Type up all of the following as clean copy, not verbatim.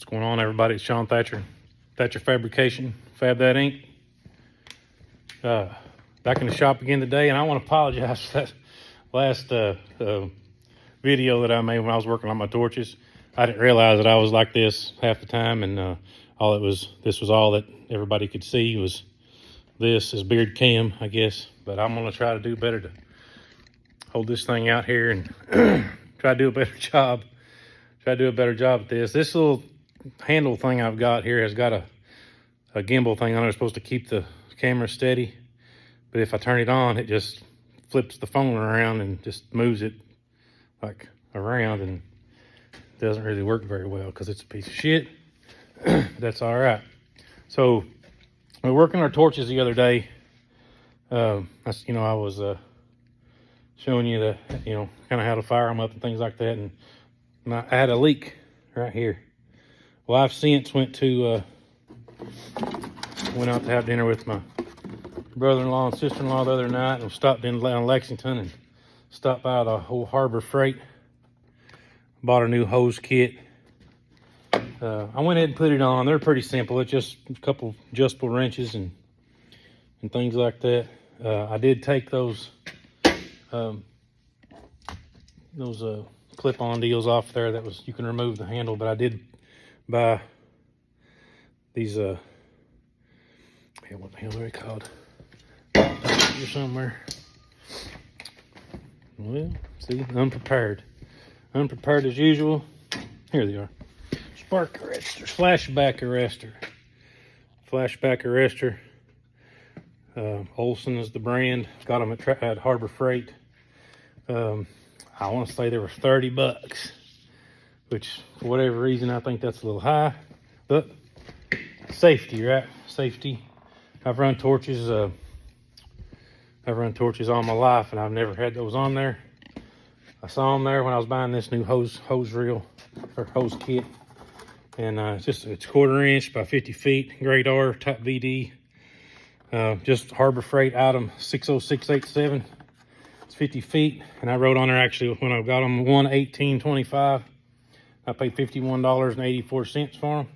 What's going on, everybody? It's Sean Thatcher, Thatcher Fabrication, Fab That Inc. Back in the shop again today, and I want to apologize for that last video that I made when I was working on my torches. I didn't realize that I was like this half the time, and this was all that everybody could see was this is beard cam, I guess. But I'm gonna try to do better to hold this thing out here and try to do a better job. Try to do a better job at this. This little handle thing I've got here has got a gimbal thing on it. It's supposed to keep the camera steady, but if I turn it on, it just flips the phone around and just moves it like around, and it doesn't really work very well because it's a piece of shit. That's all right. So we were working our torches the other day. I was showing you the kind of how to fire them up and things like that, and I had a leak right here. Well, I've since went out to have dinner with my brother-in-law and sister-in-law the other night, and stopped in Lexington and stopped by the whole Harbor Freight. Bought a new hose kit. I went ahead and put it on. They're pretty simple. It's just a couple adjustable wrenches and things like that. I did take those clip-on deals off there. That was, you can remove the handle, but I did buy these what the hell are they called? Here somewhere. Well, see, unprepared as usual. Here they are. Spark arrestor, flashback arrestor. Olson is the brand. Got them at Harbor Freight. I want to say they were $30, which for whatever reason I think that's a little high, but safety, right? Safety. I've run torches all my life, and I've never had those on there. I saw them there when I was buying this new hose reel or hose kit, and it's 1/4 inch by 50 feet, grade R type VD. Just Harbor Freight item 60687. It's 50 feet, and I wrote on there actually when I got them 118.25. I paid $51.84 for them.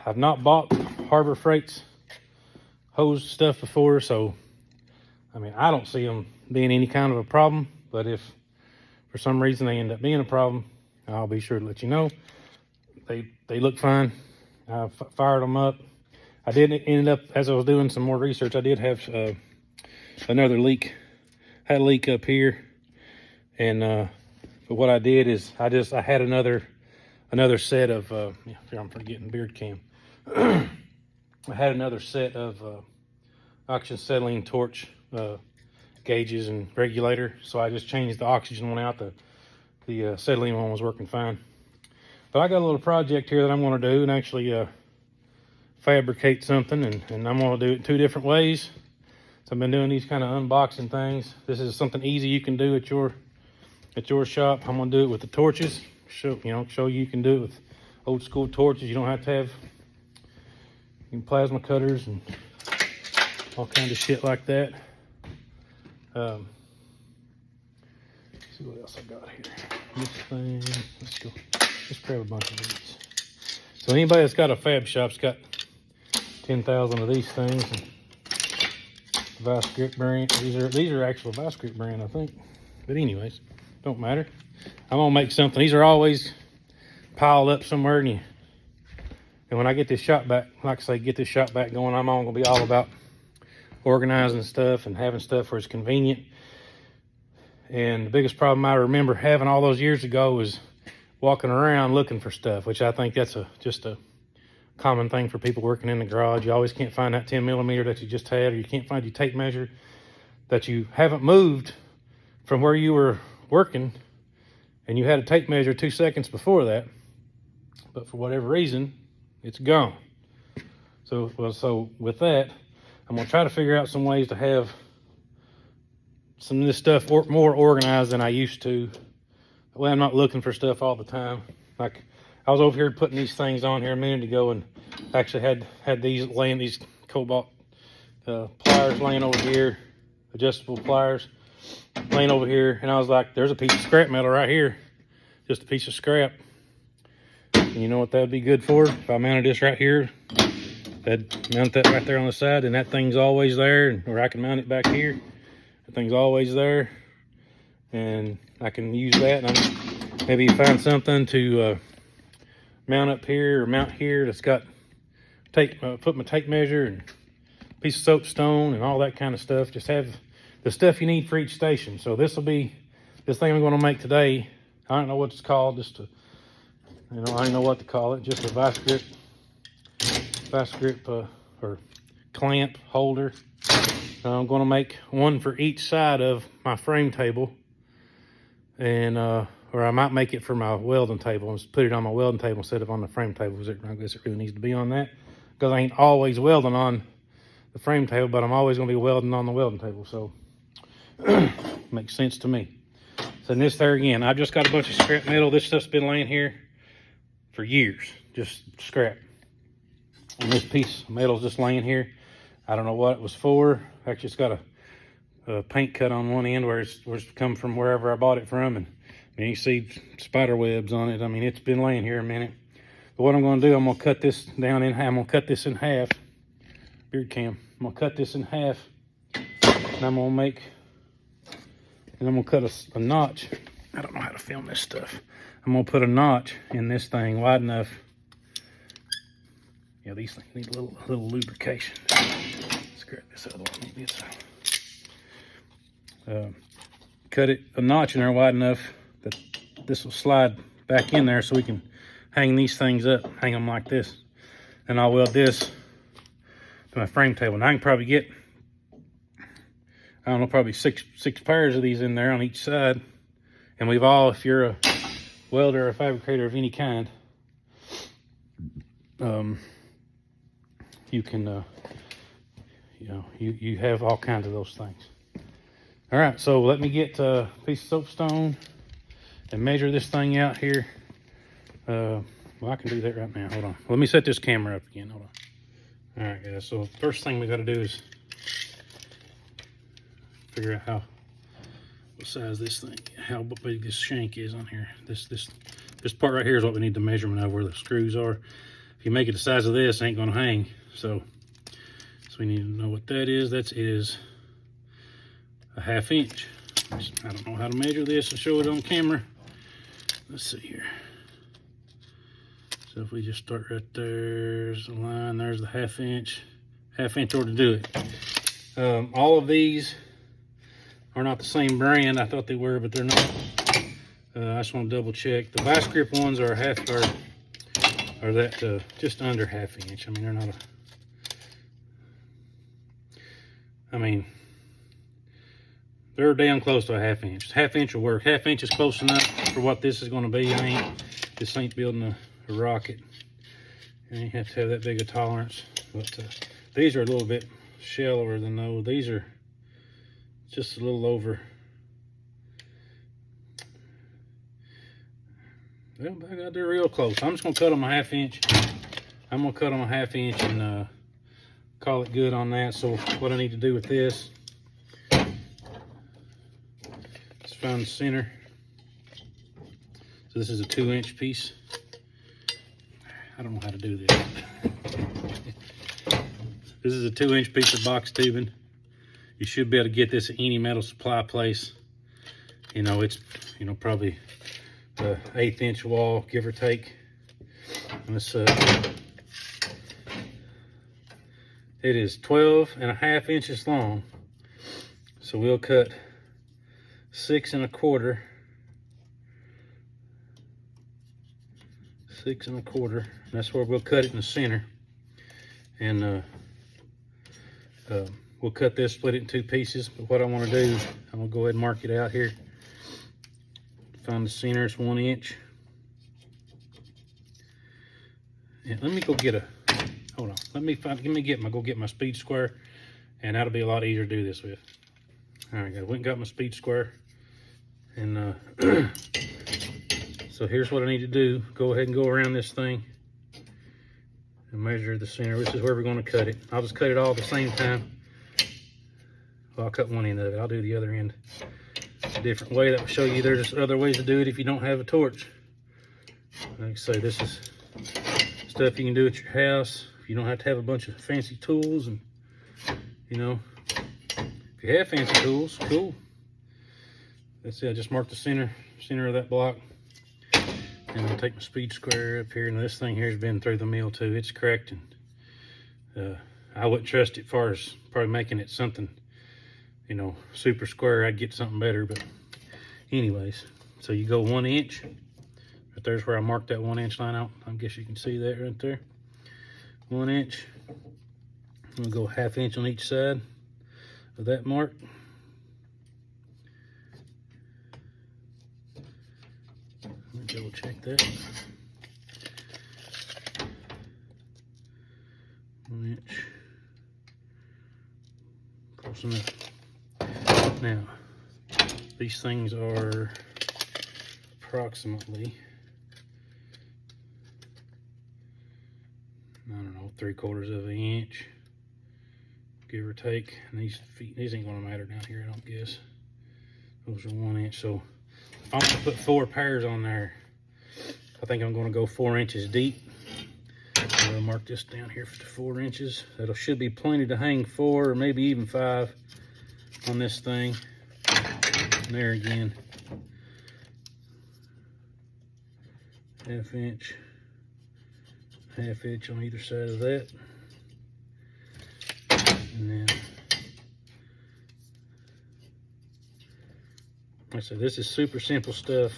I've not bought Harbor Freight's hose stuff before, so I mean, I don't see them being any kind of a problem, but if for some reason they end up being a problem, I'll be sure to let you know. They look fine. I fired them up. I did end up, as I was doing some more research, I did have another leak. Had a leak up here, and but what I did is I had another set of I'm forgetting beard cam. I had another set of oxygen acetylene torch gauges and regulator, so I just changed the oxygen one out. The acetylene one was working fine. But I got a little project here that I'm going to do and actually fabricate something, and I'm going to do it 2 different ways. So I've been doing these kind of unboxing things. This is something easy you can do at your shop. I'm going to do it with the torches. Show you can do it with old school torches. You don't have to have plasma cutters and all kinds of shit like that. Let's see what else I got here. This thing, let's go. Let's grab a bunch of these. So anybody that's got a fab shop's got 10,000 of these things. And Vice Grip brand. These are actual Vice Grip brand, I think. But anyways, don't matter. I'm gonna make something. These are always piled up somewhere, and when I get this shop back, like I say, get this shop back going, I'm gonna be all about organizing stuff and having stuff where it's convenient. And the biggest problem I remember having all those years ago was walking around looking for stuff, which I think that's just a common thing for people working in the garage. You always can't find that 10 millimeter that you just had, or you can't find your tape measure that you haven't moved from where you were working, and you had a tape measure 2 seconds before that, but for whatever reason, it's gone. So with that, I'm gonna try to figure out some ways to have some of this stuff more organized than I used to. That way I'm not looking for stuff all the time. Like, I was over here putting these things on here a minute ago, and actually had these Cobalt pliers laying over here, adjustable pliers laying over here, and I was like, there's a piece of scrap metal right here, just a piece of scrap. You know what that'd be good for? If I mounted this right here, I'd mount that right there on the side, and that thing's always there, or I can mount it back here. That thing's always there, and I can use that, and maybe find something to mount up here or mount here that's got tape, put my tape measure and piece of soapstone and all that kind of stuff. Just have the stuff you need for each station. So this will be, this thing I'm going to make today, I don't know what it's called, just to, you know, I don't know what to call it, just a vice grip or clamp holder. I'm going to make one for each side of my frame table, and or I might make it for my welding table and just put it on my welding table instead of on the frame table, because I guess it really needs to be on that, because I ain't always welding on the frame table, but I'm always going to be welding on the welding table, so makes sense to me. So in this there again, I've just got a bunch of scrap metal. This stuff's been laying here for years, just scrap. And this piece of metal's just laying here. I don't know what it was for. Actually, it's got a paint cut on one end where it's come from wherever I bought it from, and you see spider webs on it. I mean, it's been laying here a minute. But what I'm going to do, I'm going to cut this down in half. I'm going to cut this in half. Beard cam. I'm going to cut this in half, and I'm going to cut a notch. I don't know how to film this stuff. I'm going to put a notch in this thing wide enough. Yeah, these things need a little lubrication. Let's grab this other one. Cut it a notch in there wide enough that this will slide back in there, so we can hang these things up, hang them like this. And I'll weld this to my frame table. And I can probably get, I don't know, probably six pairs of these in there on each side. And we've all, if you're a welder or a fabricator of any kind, you can, you know, you have all kinds of those things. All right, so let me get a piece of soapstone and measure this thing out here. Well, I can do that right now. Hold on. Let me set this camera up again. Hold on. All right, guys. So first thing we got to do is figure out what size this thing, how big this shank is on here. This part right here is what we need the measurement of, where the screws are. If you make it the size of this, it ain't gonna hang. So we need to know what that is. That is a 1/2 inch. I don't know how to measure this and show it on camera. Let's see here. So if we just start right there's the line, there's the 1/2 inch. 1/2 inch ought to do it. All of these are not the same brand. I thought they were, but they're not. I just want to double check. The vice grip ones are just under 1/2 inch. I mean, they're not they're down close to a 1/2 inch. 1/2 inch will work. 1/2 inch is close enough for what this is going to be. This ain't building a rocket. And you have to have that big a tolerance. But these are a little bit shallower than those. These are just a little over. Well, by God, they're real close. I'm just gonna cut them a 1/2 inch. I'm gonna cut them a 1/2 inch and call it good on that. So what I need to do with this is find the center. So this is a 2-inch piece. I don't know how to do this. This is a 2-inch piece of box tubing. You should be able to get this at any metal supply place. You know, it's, you know, probably the 1/8 inch wall, give or take. And it's it is 12.5 inches long. So we'll cut 6 1/4. 6 1/4. That's where we'll cut it in the center. And we'll cut this, split it in 2 pieces. But what I want to do, I'm gonna go ahead and mark it out here. Find the center, it's 1 inch. And let me go get hold on. Go get my speed square, and that'll be a lot easier to do this with. All right, guys, went and got my speed square. And so here's what I need to do. Go ahead and go around this thing and measure the center. This is where we're gonna cut it. I'll just cut it all at the same time. Well, I'll cut one end of it. I'll do the other end a different way. That will show you there's other ways to do it if you don't have a torch. Like I say, this is stuff you can do at your house. You don't have to have a bunch of fancy tools, and you know, if you have fancy tools, cool. That's it. I just marked the center of that block, and I'll take my speed square up here. And this thing here has been through the mill too. It's cracked, and I wouldn't trust it far as probably making it something, you know, super square. I'd get something better, but anyways. So you go 1 inch. Right there's where I marked that 1 inch line out. I guess you can see that right there. 1 inch. I'm gonna go 1/2 inch on each side of that mark. Let me double check that. 1 inch. Close enough. Now, these things are approximately, I don't know, 3/4 of an inch, give or take. And these ain't gonna matter down here, I don't guess. Those are 1 inch. So if I'm gonna put 4 pairs on there, I think I'm gonna go 4 inches deep. I'm gonna mark this down here for the 4 inches. That should be plenty to hang 4 or maybe even 5 on this thing. And there again, 1/2 inch, 1/2 inch on either side of that. And then, like I said, this is super simple stuff.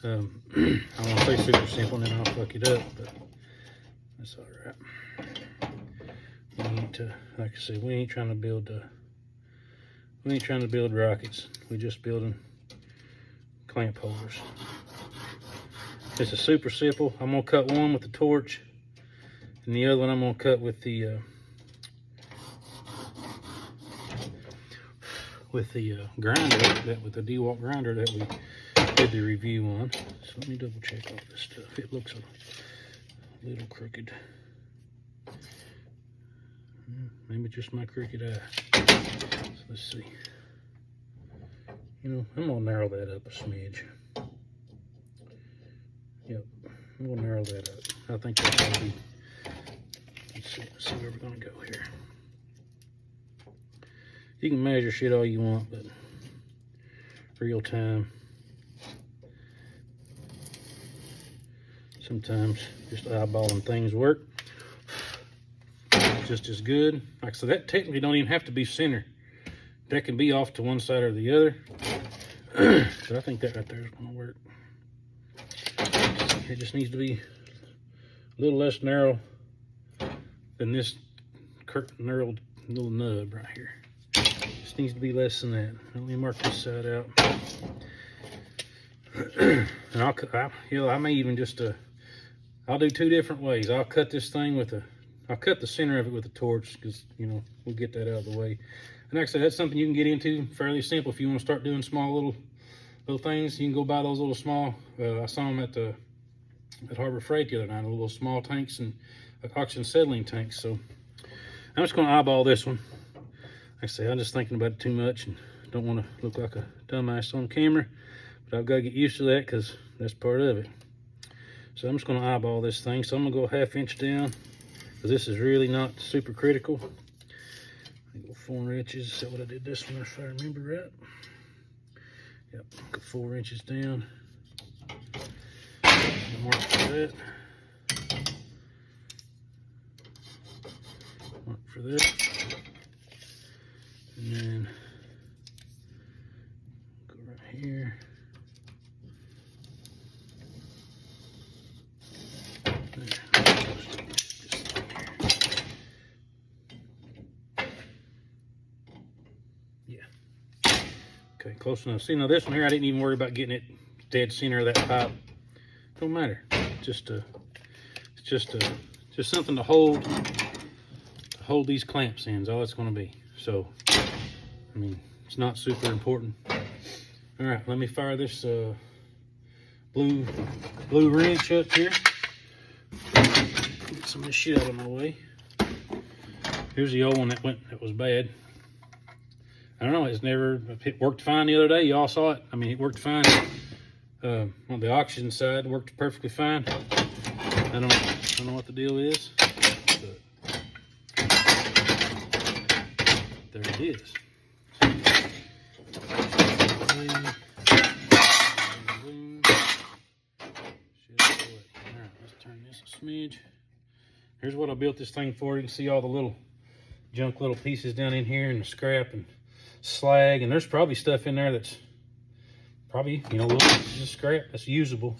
I want to say super simple and then I'll fuck it up, but that's all right. We need to, like I said, we ain't trying to build rockets. We're just building clamp holders. This is super simple. I'm gonna cut one with the torch, and the other one I'm gonna cut with the grinder, with the DeWalt grinder that we did the review on. So let me double check all this stuff. It looks a little crooked. Maybe just my crooked eye. So let's see. You know, I'm gonna narrow that up a smidge. Yep, I'm gonna narrow that up. I think that's gonna be, let's see where we're gonna go here. You can measure shit all you want, but real time, sometimes just eyeballing things work just as good. Like, so that technically don't even have to be center. That can be off to one side or the other. So I think that right there is gonna work. It just needs to be a little less narrow than this narrow little nub right here. Just needs to be less than that. Let me mark this side out. And I may even just I'll do 2 different ways. I'll cut this thing I'll cut the center of it with a torch, because, you know, we'll get that out of the way. And like I said, that's something you can get into fairly simple. If you want to start doing small little things, you can go buy those little small, I saw them at Harbor Freight the other night, little small tanks and oxygen settling tanks. So I'm just going to eyeball this one. Like I say, I'm just thinking about it too much and don't want to look like a dumbass on camera, but I've got to get used to that because that's part of it. So I'm just going to eyeball this thing. So I'm going to go 1/2 inch down, because this is really not super critical. I go 4 inches. Is that what I did this one, if I remember right? Yep, go 4 inches down. Mark for that. Mark for that. And then go right here. Okay, close enough. See, now this one here, I didn't even worry about getting it dead center of that pipe. Don't matter. It's just something to hold these clamps in. Is all it's going to be. So, I mean, it's not super important. All right, let me fire this blue wrench up here. Get some of this shit out of my way. Here's the old one that was bad. I don't know, it worked fine the other day. Y'all saw it. I mean, it workked fine. On the oxygen side, worked perfectly fine. I don't know what the deal is, but there it is. Alright, let's turn this a smidge. Here's what I built this thing for. You can see all the little junk little pieces down in here and the scrap and slag, and there's probably stuff in there that's probably, you know, little pieces of scrap that's usable.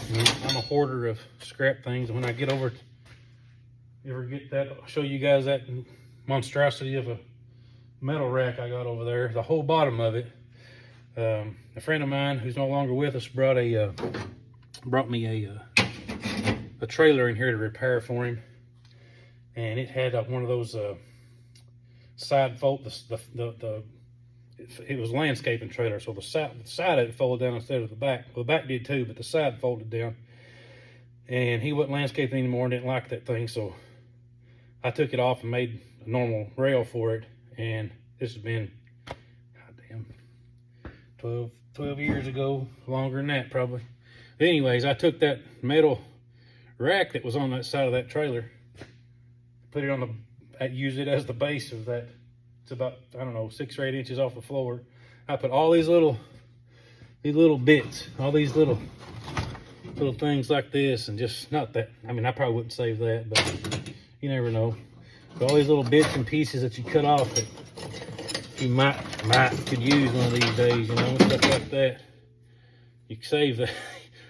You know, I'm a hoarder of scrap things, and when I get over, you ever get that, I'll show you guys that monstrosity of a metal rack I got over there. The whole bottom of it. A friend of mine who's no longer with us brought me a trailer in here to repair for him, and it had one of those side fold. It was a landscaping trailer, so the side of it folded down instead of the back. Well, the back did too, but the side folded down. And he wasn't landscaping anymore and didn't like that thing, so I took it off and made a normal rail for it. And this has been, goddamn, 12 years ago, longer than that probably. But anyways, I took that metal rack that was on that side of that trailer, put it on I used it as the base of that. It's about, I don't know, 6 or 8 inches off the floor. I put all these little bits, all these little things like this, and just not that. I mean, I probably wouldn't save that, but you never know. But all these little bits and pieces that you cut off that you could use one of these days, you know, stuff like that. You can save that.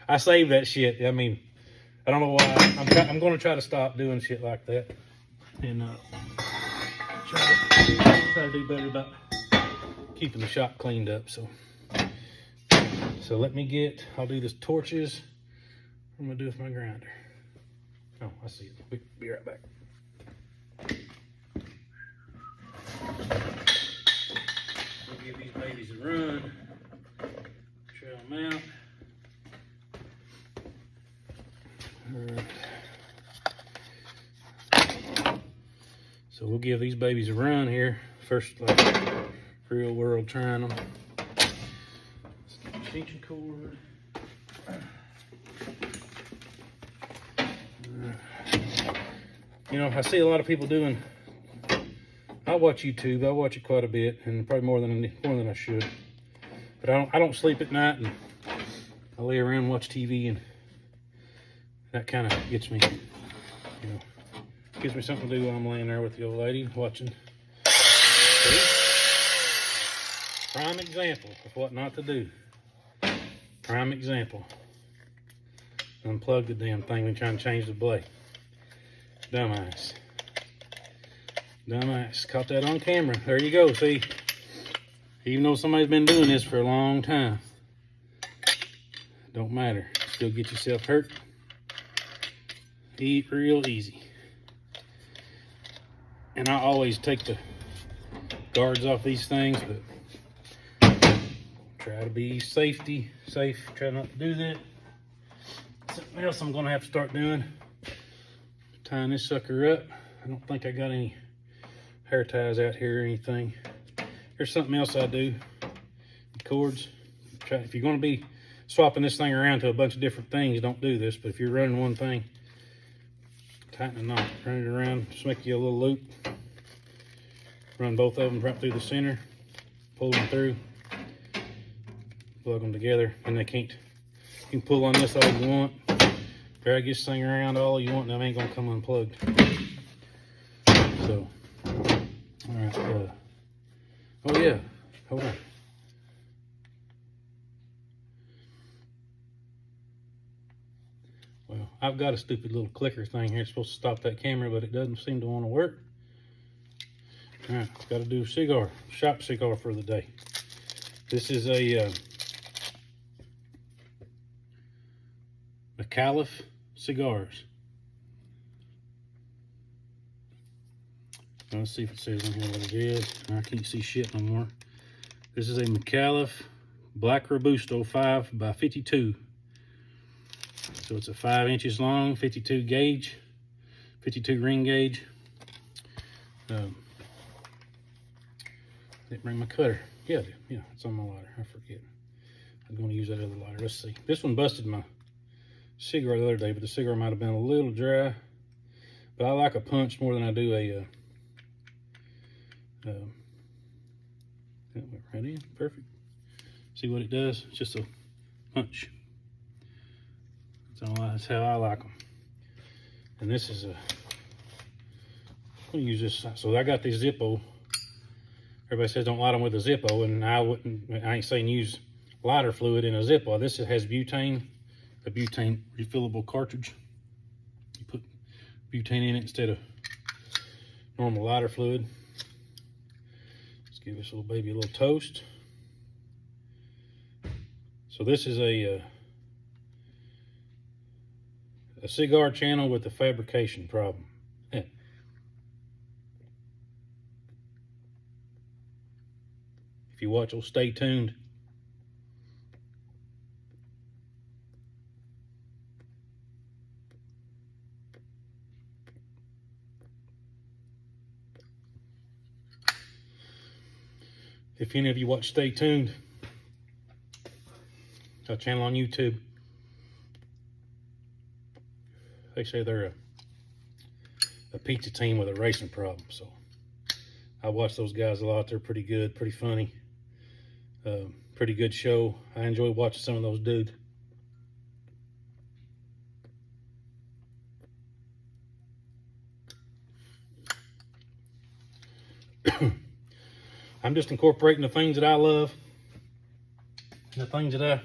I save that shit. I mean, I don't know why. I'm going to try to stop doing shit like that, and try to do better about keeping the shop cleaned up. So let me get, I'll do this torches. I'm gonna do with my grinder. Oh, I see it. Be right back. We'll give these babies a run. Trail them out. All right. So we'll give these babies a run here. First, like real world trying them. Extension cord. You know, I see a lot of people doing. I watch YouTube. I watch it quite a bit, and probably more than I should. But I don't sleep at night, and I lay around and watch TV, and that kind of gets me, you know. Gives me something to do while I'm laying there with the old lady watching. See? Prime example of what not to do. Prime example. Unplug the damn thing when trying to change the blade. Dumbass. Dumbass. Caught that on camera. There you go. See? Even though somebody's been doing this for a long time, don't matter. Still get yourself hurt. Eat real easy. And I always take the guards off these things, but try to be safe. Try not to do that. Something else I'm gonna have to start doing, tying this sucker up. I don't think I got any hair ties out here or anything. Here's something else I do. Cords. If you're gonna be swapping this thing around to a bunch of different things, don't do this. But if you're running one thing, tighten a knot, run it around, just make you a little loop. Run both of them right through the center, pull them through, plug them together, and they can't. You can pull on this all you want, drag this thing around all you want, and that ain't gonna come unplugged. So, all right. Oh yeah, hold on. Well, I've got a stupid little clicker thing here. It's supposed to stop that camera, but it doesn't seem to want to work. All right, got to do a shop cigar for the day. This is a McAuliffe cigars. Let's see if it says on here what it is. I can't see shit no more. This is a McAuliffe Black Robusto 5 by 52. So it's a 5 inches long, 52 gauge, 52 ring gauge. Didn't bring my cutter. Yeah, it's on my lighter. I forget. I'm going to use that other lighter. Let's see. This one busted my cigar the other day, but the cigar might have been a little dry. But I like a punch more than I do a that went right in, perfect. See what it does? It's just a punch. So that's how I like them. And this is a, I'm gonna use this. So I got this Zippo. Everybody says don't light them with a Zippo, and I ain't saying use lighter fluid in a Zippo. This has butane, a butane refillable cartridge. You put butane in it instead of normal lighter fluid. Let's give this little baby a little toast. So this is a cigar channel with a fabrication problem. If you watch, stay tuned. If any of you watch Stay Tuned, a channel on YouTube, they say they're a pizza team with a racing problem. So I watch those guys a lot. They're pretty good, pretty funny, pretty good show. I enjoy watching some of those dudes. I'm just incorporating the things that I love and the things that I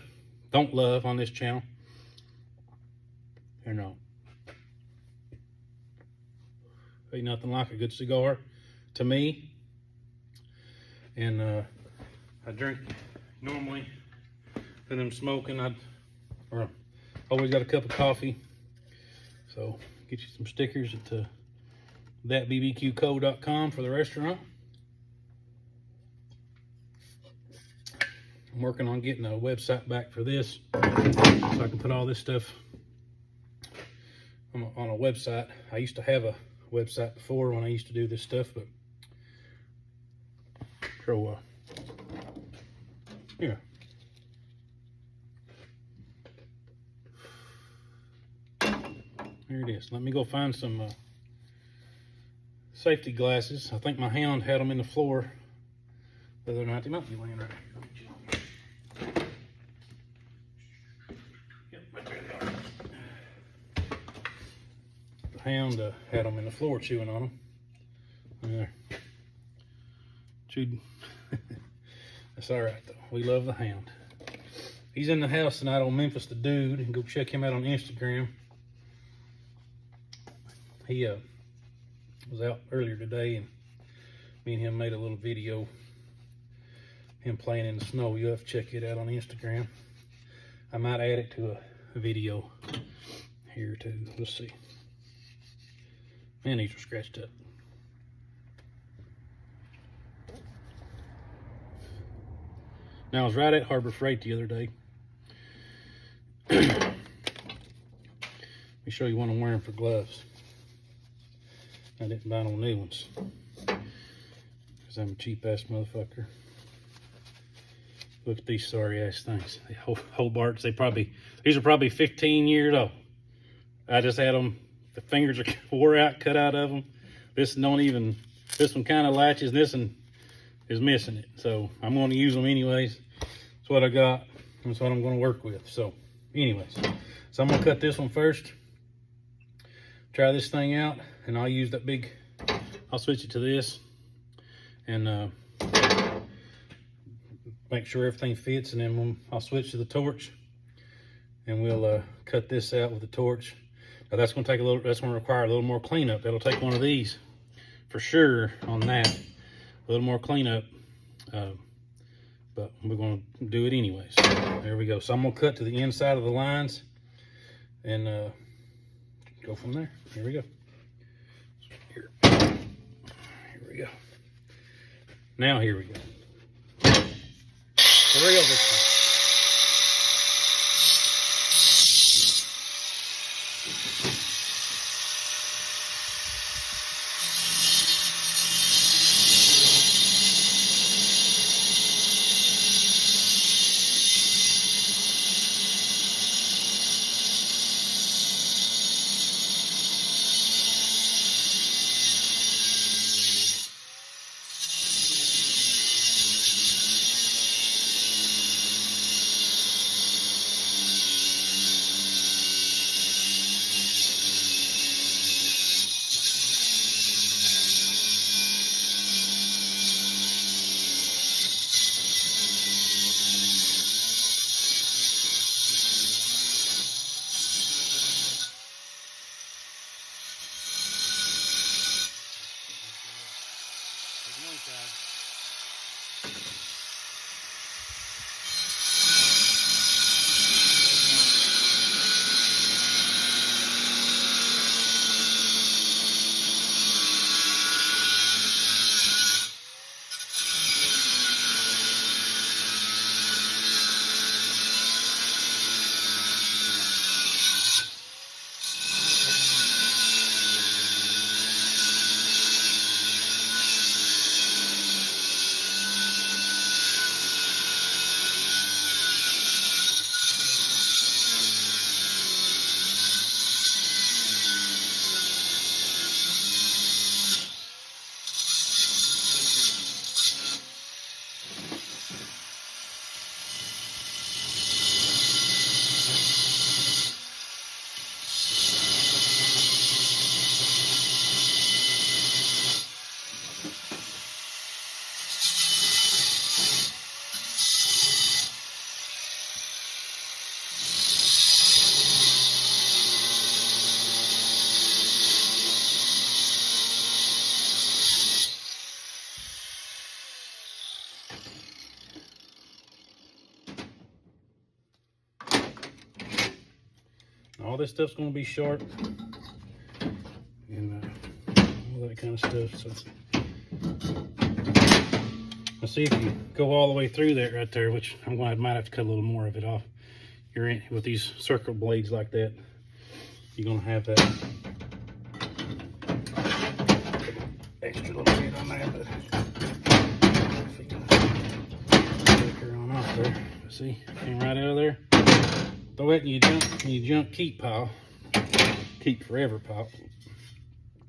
don't love on this channel. You know, ain't nothing like a good cigar to me. And I drink normally when I'm smoking. I always got a cup of coffee. So get you some stickers at thatbbqco.com for the restaurant. I'm working on getting a website back for this so I can put all this stuff on a website. I used to have a website before when I used to do this stuff, but so yeah. There it is. Let me go find some safety glasses. I think my hound had them in the floor the other night. They might be laying right here. Hound had them in the floor chewing on them. There. Chewed. That's all right though. We love the hound. He's in the house tonight on Memphis the Dude, and go check him out on Instagram. He was out earlier today, and me and him made a little video. Him playing in the snow. You'll have to check it out on Instagram. I might add it to a video here too. Let's see. Man, these are scratched up. Now, I was right at Harbor Freight the other day. Let me show you what I'm wearing for gloves. I didn't buy no new ones because I'm a cheap ass motherfucker. Look at these sorry ass things. They Hobarts. These are probably 15 years old. I just had them. The fingers are wore out, cut out of them. This one kind of latches, and this one is missing it. So I'm going to use them anyways. That's what I got. That's what I'm going to work with. So anyways, so I'm going to cut this one first. Try this thing out, and I'll use that big, I'll switch it to this and make sure everything fits, and then I'll switch to the torch, and we'll cut this out with the torch. Now that's going to require a little more cleanup. That'll take one of these for sure on that. A little more cleanup, but we're going to do it anyways. There we go. So I'm going to cut to the inside of the lines and go from there. Here we go. Here we go. Now here we go. The real this time. All this stuff's going to be sharp and all that kind of stuff. So let's see if you go all the way through that right there, which I might have to cut a little more of it off. You're in with these circle blades like that, you're going to have that extra little bit on there, but if you can take her on off there, see, came right out of there. Throw it in your junk keep pile, keep forever pile,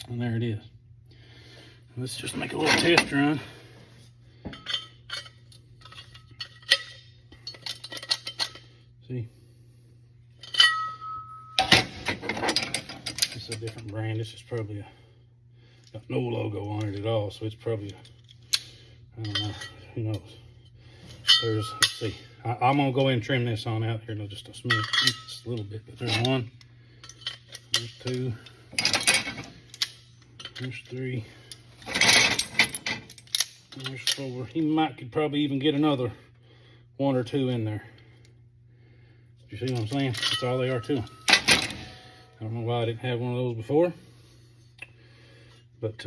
and there it is. Let's just make a little test run. See, this is a different brand. This is probably got no logo on it at all, so it's probably I don't know. Who knows? Let's see. I'm gonna go ahead and trim this on out here. No, just a smidge, just a little bit. But there's one, there's two, there's three, there's four. Could probably even get another one or two in there. You see what I'm saying? That's all they are to them. I don't know why I didn't have one of those before, but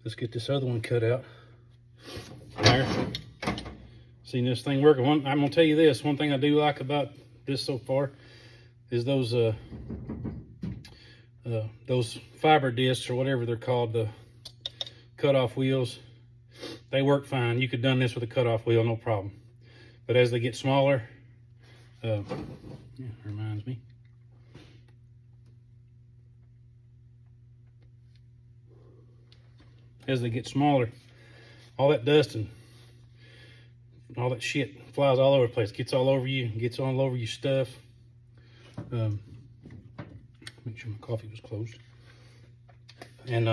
let's get this other one cut out. There. Seen this thing working. I'm gonna tell you this. One thing I do like about this so far is those fiber discs or whatever they're called, the cutoff wheels. They work fine. You could have done this with a cutoff wheel, no problem. But as they get smaller, yeah, reminds me. As they get smaller, all that dust and all that shit flies all over the place, gets all over you, gets all over your stuff. Make sure my coffee was closed. And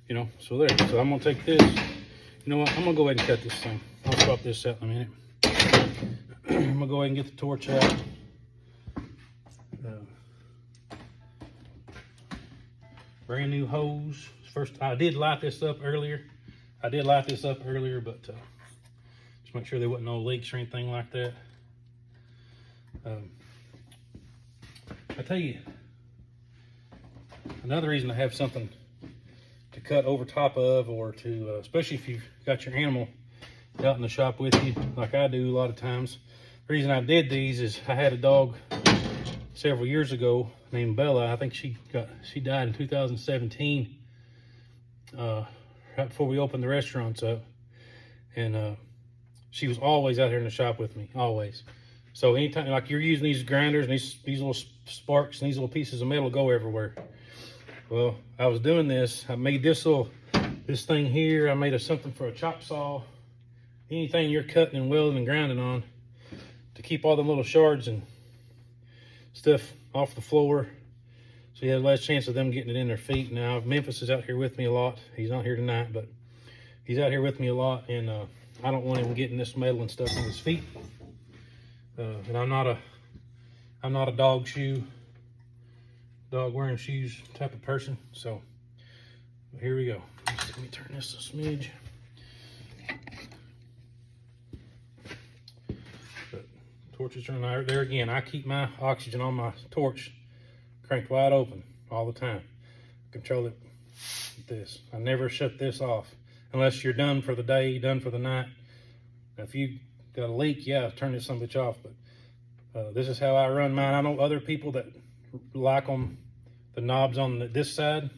you know, so there. So I'm gonna take this. You know what? I'm gonna go ahead and cut this thing. I'll swap this out in a minute. I'm gonna go ahead and get the torch out. Brand new hose. First, I did light this up earlier. But just make sure there wasn't no leaks or anything like that. I tell you, another reason to have something to cut over top of, or to, especially if you've got your animal out in the shop with you, like I do a lot of times. The reason I did these is I had a dog several years ago named Bella. I think she died in 2017, right before we opened the restaurants up. And she was always out here in the shop with me, always. So anytime, like you're using these grinders and these little sparks and these little pieces of metal go everywhere. Well, I was doing this. I made this thing here. I made something for a chop saw. Anything you're cutting and welding and grinding on, to keep all them little shards and stuff off the floor, so you have less chance of them getting it in their feet. Now, Memphis is out here with me a lot. He's not here tonight, but he's out here with me a lot, and I don't want him getting this metal and stuff on his feet. And I'm not a dog wearing shoes type of person. So here we go. Let me turn this a smidge. But torches are in there again. I keep my oxygen on my torch cranked wide open all the time. Control it with this. I never shut this off unless you're done for the day, done for the night. Now, if you got a leak, yeah, turn this son of a bitch off. But this is how I run mine. I know other people that like them, the knobs on this side,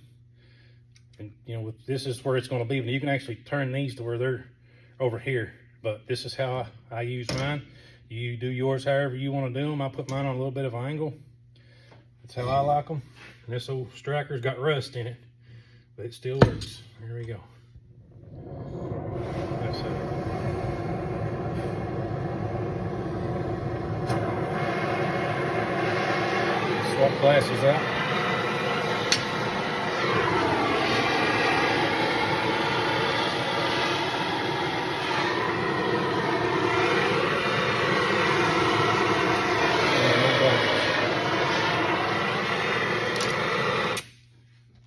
and you know, this is where it's going to be. But you can actually turn these to where they're over here. But this is how I use mine. You do yours however you want to do them. I put mine on a little bit of an angle. That's how I like them. And this old striker's got rust in it, but it still works. Here we go. That's it. Swap glasses out.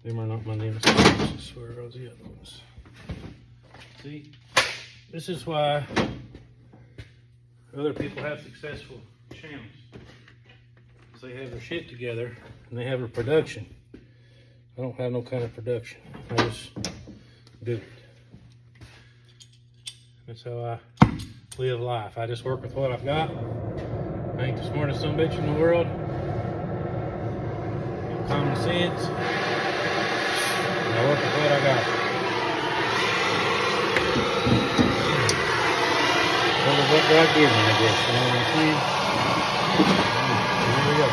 Them are not my names. I swear those are the other ones. See, this is why other people have successful channels. They have their shit together and they have a production. I don't have no kind of production. I just do it. That's how I live life. I just work with what I've got. I ain't the smartest son of a bitch in the world. Common sense. And I work with what I got. Well, what God gives me, I guess. You know what I'm saying? Here we go.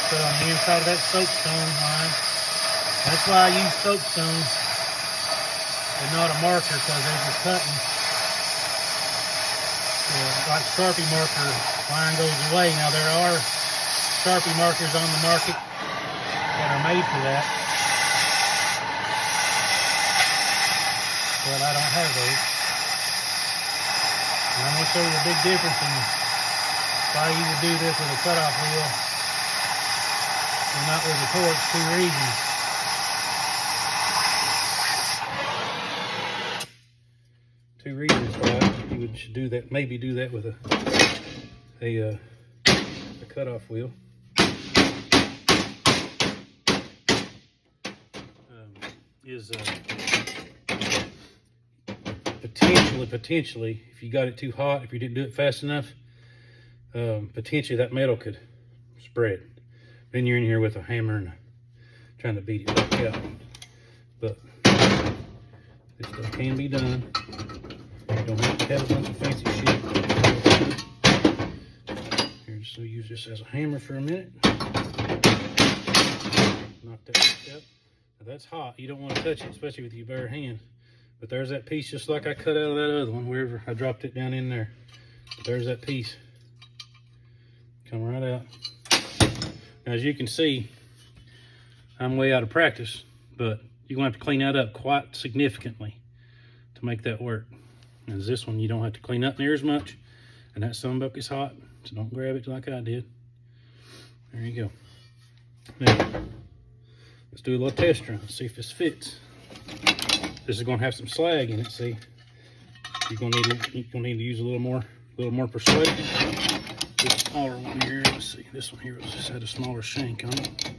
Put on the inside of that soapstone line. That's why I use soapstone and not a marker, because as you're cutting, like Sharpie marker line goes away. Now there are Sharpie markers on the market that are made for that. But I don't have those. And I'm going to show you a big difference in why you would do this with a cutoff wheel and not with a torch. 2 reasons. Two reasons why you should do that. Maybe do that with a cutoff wheel. Potentially, if you got it too hot, if you didn't do it fast enough, potentially that metal could spread. Then you're in here with a hammer and trying to beat it back out. But this stuff can be done. You don't have to have a bunch of fancy shit. Here, just use this as a hammer for a minute. Knock that out. Now that's hot. You don't want to touch it, especially with your bare hand. But there's that piece, just like I cut out of that other one, wherever I dropped it down in there. But there's that piece. Come right out. Now, as you can see, I'm way out of practice, but you're going to have to clean that up quite significantly to make that work. As this one, you don't have to clean up near as much. And that sunbuck is hot, so don't grab it like I did. There you go. Now, let's do a little test run, see if this fits. This is going to have some slag in it. See, you're going to need to use a little more persuasion. This smaller one here. Let's see. This one here just had a smaller shank on it.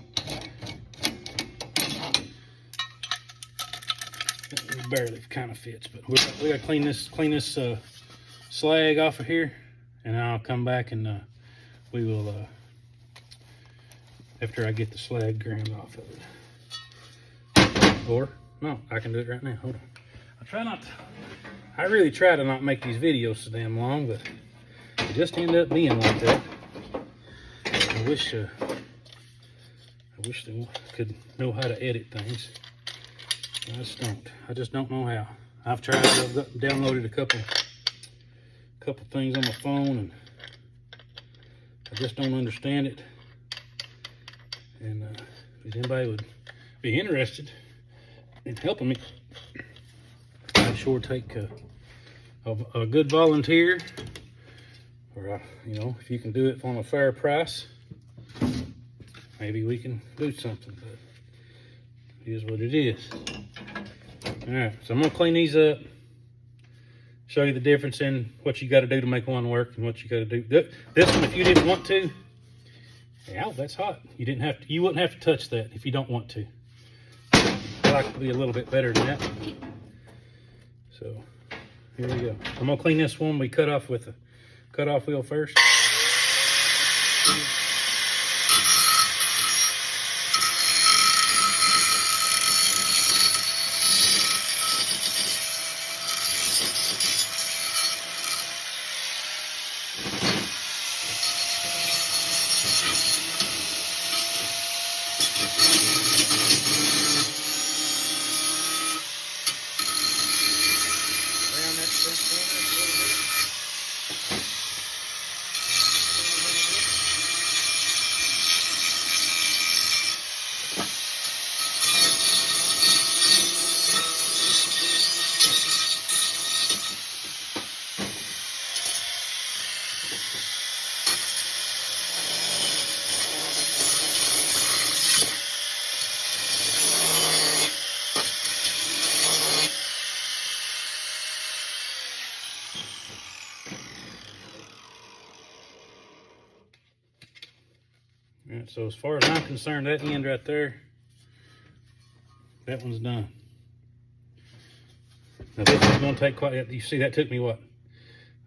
It barely kind of fits, but we got to clean this slag off of here, and I'll come back and we will after I get the slag ground off of it. Or no, I can do it right now. Hold on. I really try to not make these videos so damn long, but they just end up being like that. I wish they could know how to edit things. I just don't know how. I've tried. I've downloaded a couple things on my phone, and I just don't understand it. And if anybody would be interested in helping me, I'd sure take a good volunteer. Or, you know, if you can do it for a fair price, maybe we can do something, but it is what it is. All right, so I'm gonna clean these up, show you the difference in what you gotta do to make one work and what you gotta do. This one, if you didn't want to, yeah, that's hot. You wouldn't have to touch that if you don't want to. I like to be a little bit better than that. So here we go. I'm gonna clean this one we cut off with the cutoff wheel first. All right, so as far as I'm concerned, that end right there, that one's done. Now this is going to take quite, you see that took me what,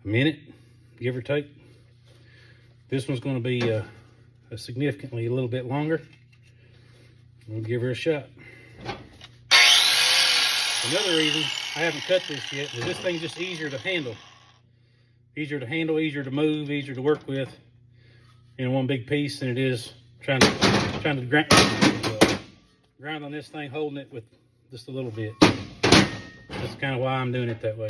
a minute, give or take. This one's going to be significantly a little bit longer. We'll give her a shot. Another reason I haven't cut this yet is this thing's just easier to handle. Easier to handle, easier to move, easier to work with in one big piece than it is trying to grind on this thing, holding it with just a little bit. That's kind of why I'm doing it that way.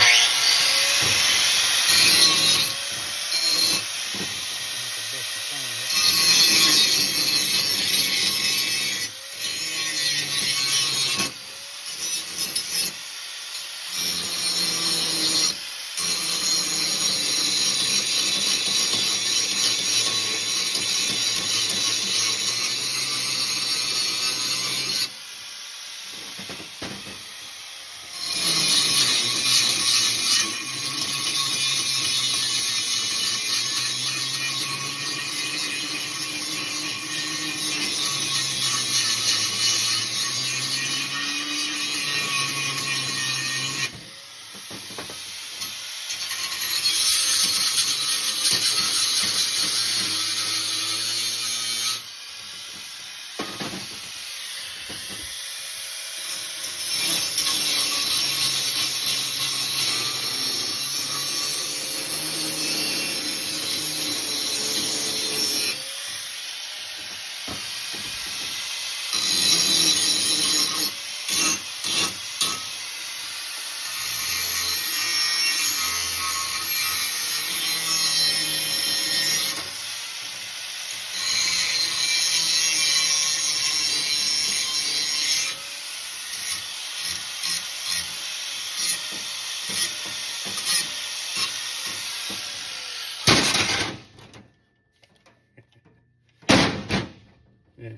Yeah.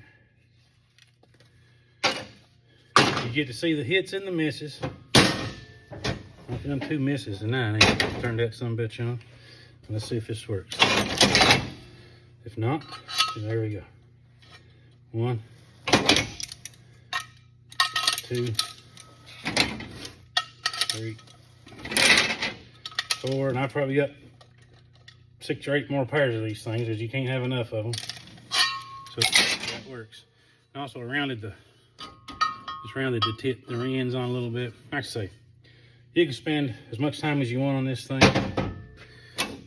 You get to see the hits and the misses. I've done 2 misses and 9. Turn that son of a bitch on. Let's see if this works. If not, there we go. 1, 2, 3, 4, and I probably got 6 or 8 more pairs of these things, because you can't have enough of them. So that works. I also rounded the ends on a little bit. Like I say, you can spend as much time as you want on this thing.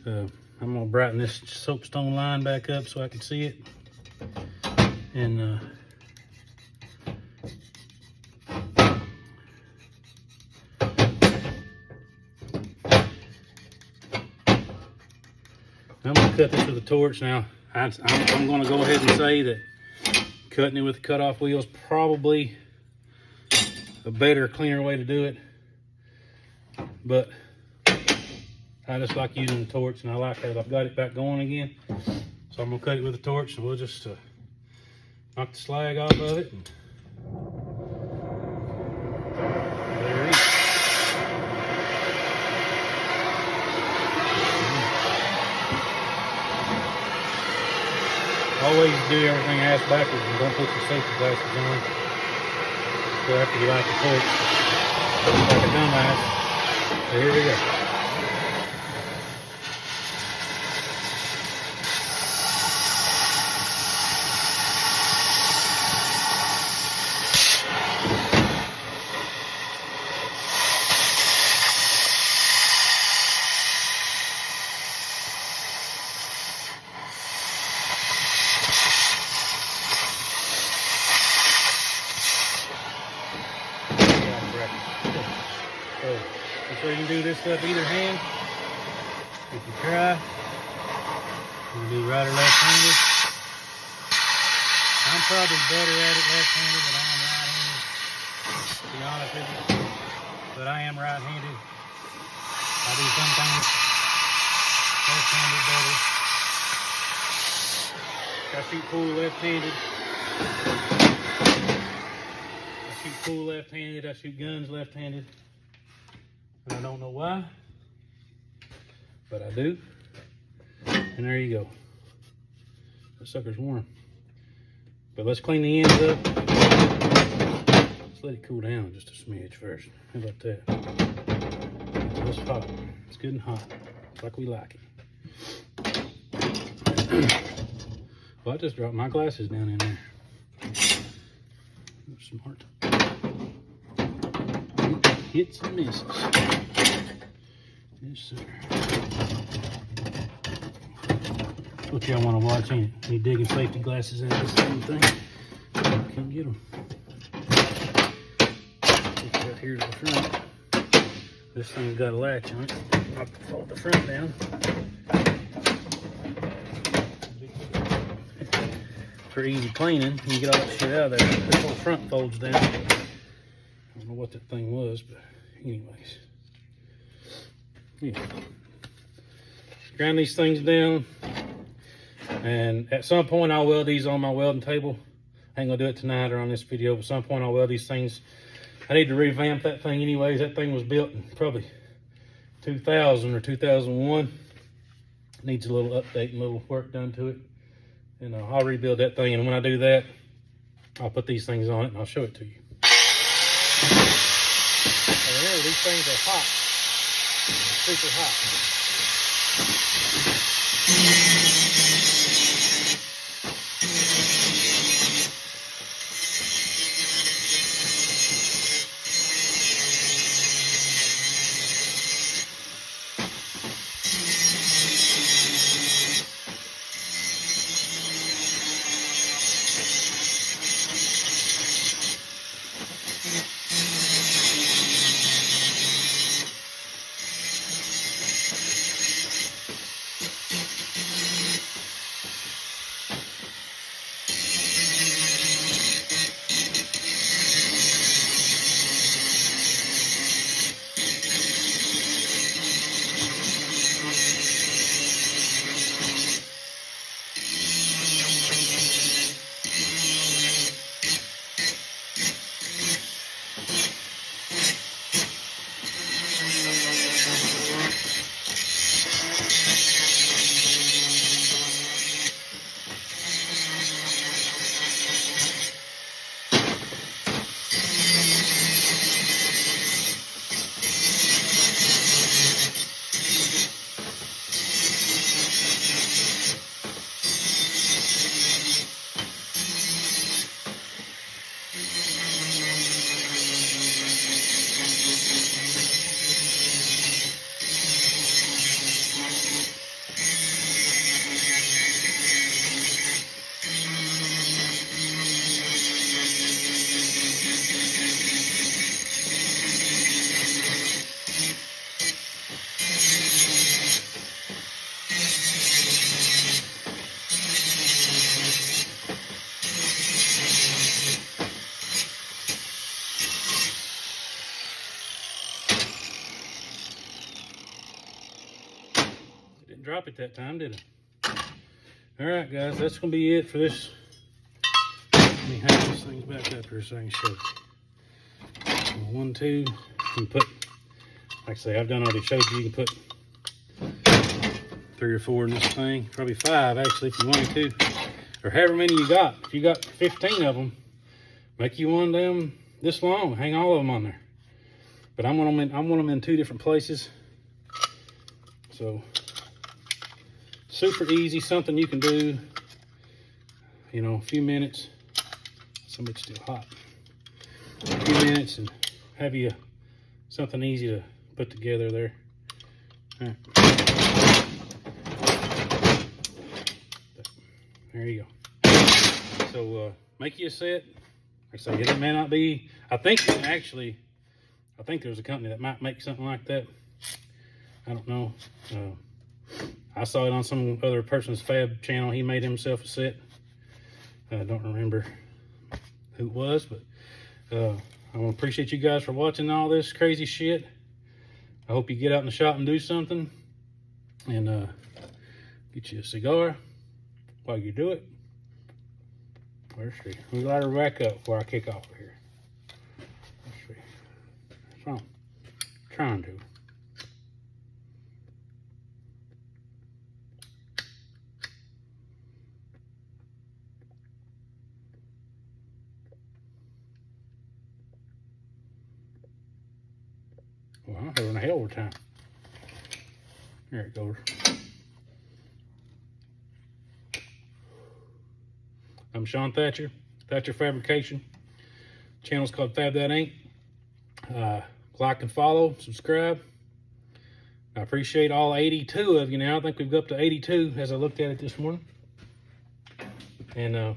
I'm gonna brighten this soapstone line back up so I can see it. And I'm gonna cut this with a torch now. I'm gonna go ahead and say that cutting it with the cutoff wheel is probably a better, cleaner way to do it. But I just like using the torch, and I like that I've got it back going again. So I'm gonna cut it with a torch, and we'll just knock the slag off of it. And there it is. Always do everything ass backwards and don't put your safety glasses on. So after you light the torch, like a dumbass. So here we go. So you can do this stuff either hand. If you try, you can do right or left-handed. I'm probably better at it left-handed than I am right-handed, to be honest with you. But I am right-handed. I do some things left-handed better. I shoot pool left-handed. I shoot pool left-handed. I shoot guns left-handed. I don't know why, but I do. And there you go. That sucker's warm. But let's clean the ends up. Let's let it cool down just a smidge first. How about that? It's hot. It's good and hot. It's like we like it. Well, I just dropped my glasses down in there. Smart. Hits and misses. Yes, sir. That's what y'all want to watch, ain't it? Me digging safety glasses out of this same thing. Can't get them. Get that here to the front. This thing's got a latch on it. I'll fold the front down. For easy cleaning, you get all that shit out of there. This whole front folds down. I don't know what that thing was, but anyways. Yeah. Grind these things down. And at some point I'll weld these on my welding table. I ain't gonna do it tonight or on this video, but at some point I'll weld these things. I need to revamp that thing anyways. That thing was built in probably 2000 or 2001. Needs a little update and a little work done to it. And I'll rebuild that thing. And when I do that, I'll put these things on it and I'll show it to you. Remember, these things are hot, super hot. drop it that time, did I? All right, guys, that's gonna be it for this. Let me have this thing back up here so I can show you. 1, 2, you can put, like I say, I've already showed you, you can put 3 or 4 in this thing, probably 5 actually if you wanted to, or however many you got. If you got 15 of them, make you one of them this long, hang all of them on there. But I want them in 2 different places. So super easy, something you can do, you know, a few minutes. Somebody's still hot. A few minutes and have you something easy to put together there. All right. There you go. So make you a set. Like I say, it may not be. I think there's a company that might make something like that. I don't know. I saw it on some other person's fab channel. He made himself a set. I don't remember who it was, but I want to appreciate you guys for watching all this crazy shit. I hope you get out in the shop and do something, and get you a cigar while you do it. Let's see. We light her back up before I kick off here. Let's see. That's what I'm trying to. Well, I'm having a hell of a time. There it goes. I'm Sean Thatcher, Thatcher Fabrication. Channel's called Fab That Ink. Like and follow, subscribe. I appreciate all 82 of you now. I think we've got up to 82 as I looked at it this morning. And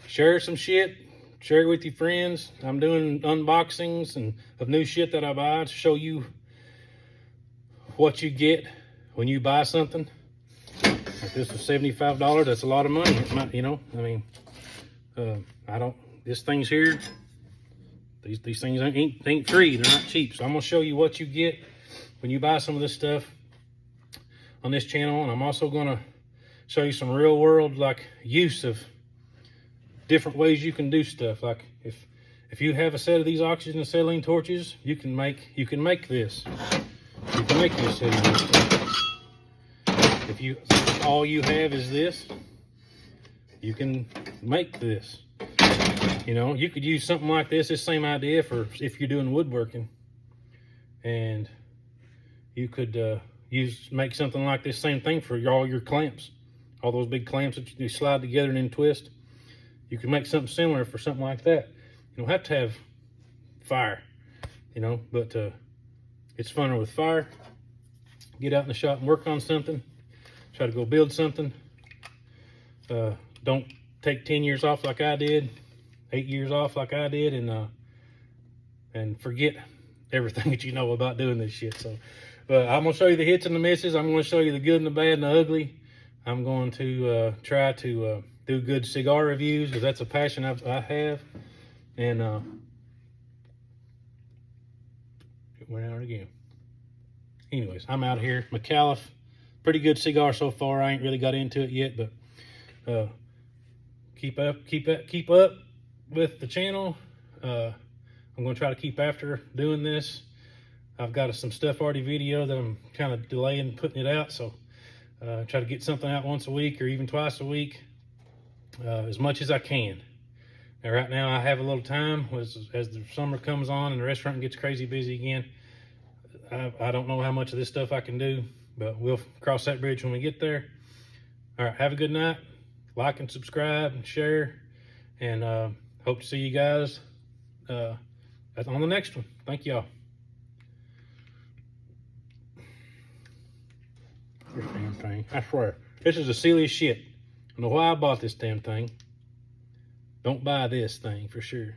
share some shit. Share it with your friends. I'm doing unboxings and of new shit that I buy to show you what you get when you buy something. Like this was $75. That's a lot of money. It might, you know, I mean, this thing's here. These things ain't free. They're not cheap. So I'm gonna show you what you get when you buy some of this stuff on this channel. And I'm also gonna show you some real world like use of different ways you can do stuff. Like if you have a set of these oxygen acetylene torches, you can make this. You can make this if all you have is this, you can make this. You know, you could use something like this same idea for if you're doing woodworking, and you could make something like this same thing for all your clamps, all those big clamps that you slide together and then twist. You can make something similar for something like that. You don't have to have fire, you know, but it's funner with fire. Get out in the shop and work on something. Try to go build something. Don't take 10 years off like I did, 8 years off like I did, and forget everything that you know about doing this shit. So, but I'm gonna show you the hits and the misses. I'm gonna show you the good and the bad and the ugly. I'm going to try to do good cigar reviews, because that's a passion I have. And it went out again. Anyways, I'm out here. McAuliffe, pretty good cigar so far. I ain't really got into it yet, but keep up with the channel. I'm gonna try to keep after doing this. I've got some stuff already video that I'm kind of delaying putting it out, so try to get something out once a week or even twice a week, as much as I can. Now, right now I have a little time as the summer comes on and the restaurant gets crazy busy again. I don't know how much of this stuff I can do, but we'll cross that bridge when we get there. All right, have a good night. Like and subscribe and share, and hope to see you guys on the next one. Thank y'all. This damn thing, I swear, this is the silliest shit. I don't know why I bought this damn thing. Don't buy this thing for sure.